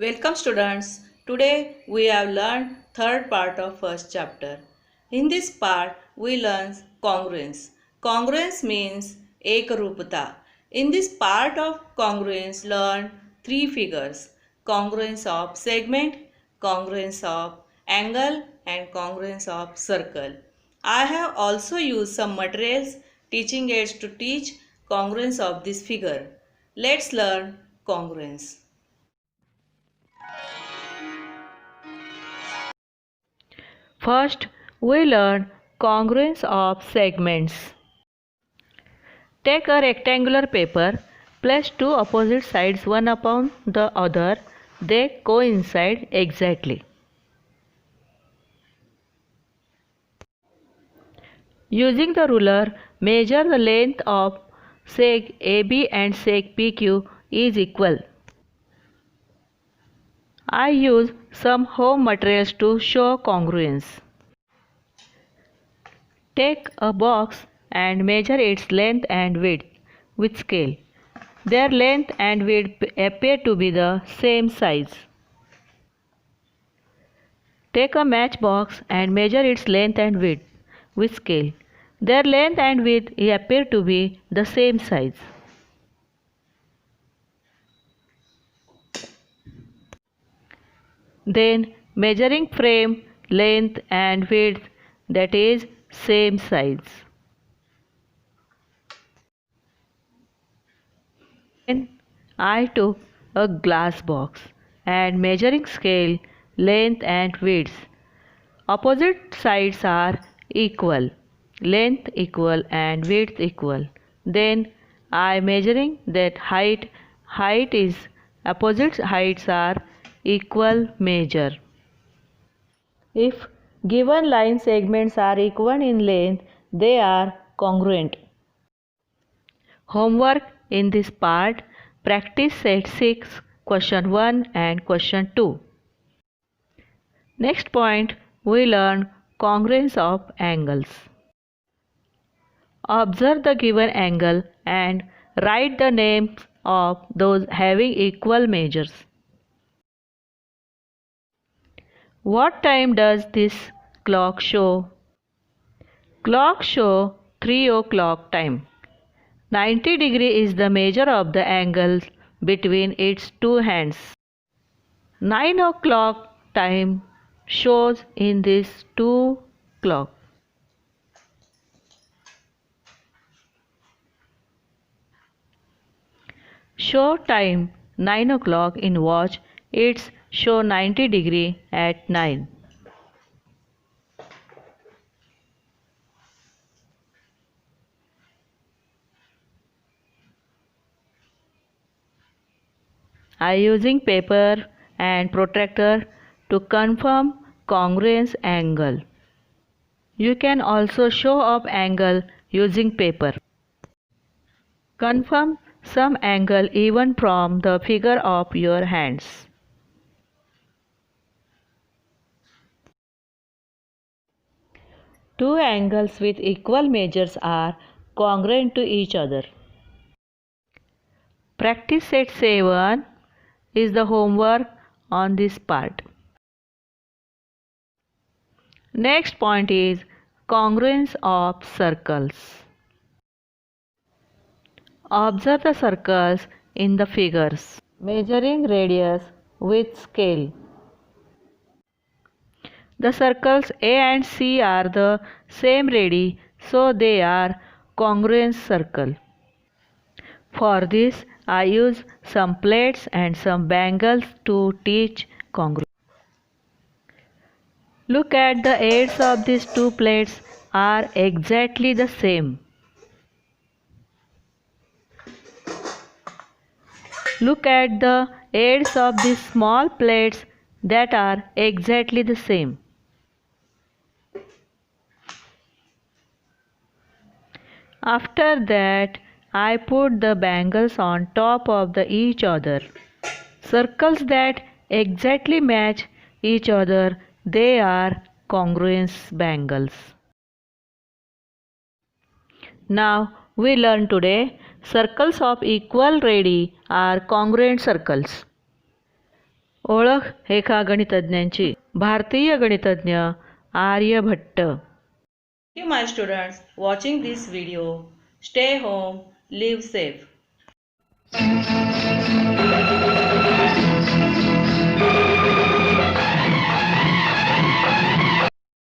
Welcome students. Today we have learned third part of first chapter. In this part we learn congruence. Congruence means ekarupata. In this part of congruence learn three figures: congruence of segment, congruence of angle and congruence of circle. I have also used some materials teaching aids to teach congruence of this figure. Let's learn congruence. First, we learn congruence of segments. Take a rectangular paper, place two opposite sides one upon the other, they coincide exactly. Using the ruler, measure the length of seg AB and seg PQ is equal. I use some home materials to show congruence. Take a box and measure its length and width with scale. Their length and width appear to be the same size. Take a matchbox and measure its length and width with scale. Their length and width appear to be the same size. Then measuring frame length and width, that is same size. Then I took a glass box and measuring scale length and width. Opposite sides are equal, length equal and width equal. Then I measuring that height is opposite heights are equal measure. If given line segments are equal in length, they are congruent. Homework in this part: practice set 6, question 1 and question 2. Next point, we learn congruence of angles. Observe the given angle and write the names of those having equal measures. What time does this clock show? Clock show 3 o'clock time. 90 degree is the measure of the angle between its two hands. 9 o'clock time shows in this two clock. Show time 9 o'clock in watch, it's show 90 degree at 9. I using paper and protractor to confirm congruence angle. You can also show up angle using paper. Confirm some angle even from the figure of your hands. Two angles with equal measures are congruent to each other. Practice set 7 is the homework on this part. Next point is congruence of circles. Observe the circles in the figures. Measuring radius with scale. The circles A and C are the same radius, so they are congruent circle. For this, I use some plates and some bangles to teach congruence. Look at the edges of these two plates are exactly the same. Look at the edges of these small plates that are exactly the same. After that, I put the bangles on top of each other. Circles that exactly match each other, they are congruence bangles. Now we learn today circles of equal radii are congruent circles. ओळख एका गणितज्ञांची. भारतीय गणितज्ञ Aryabhata. Thank you, my students, watching this video. Stay home, live safe.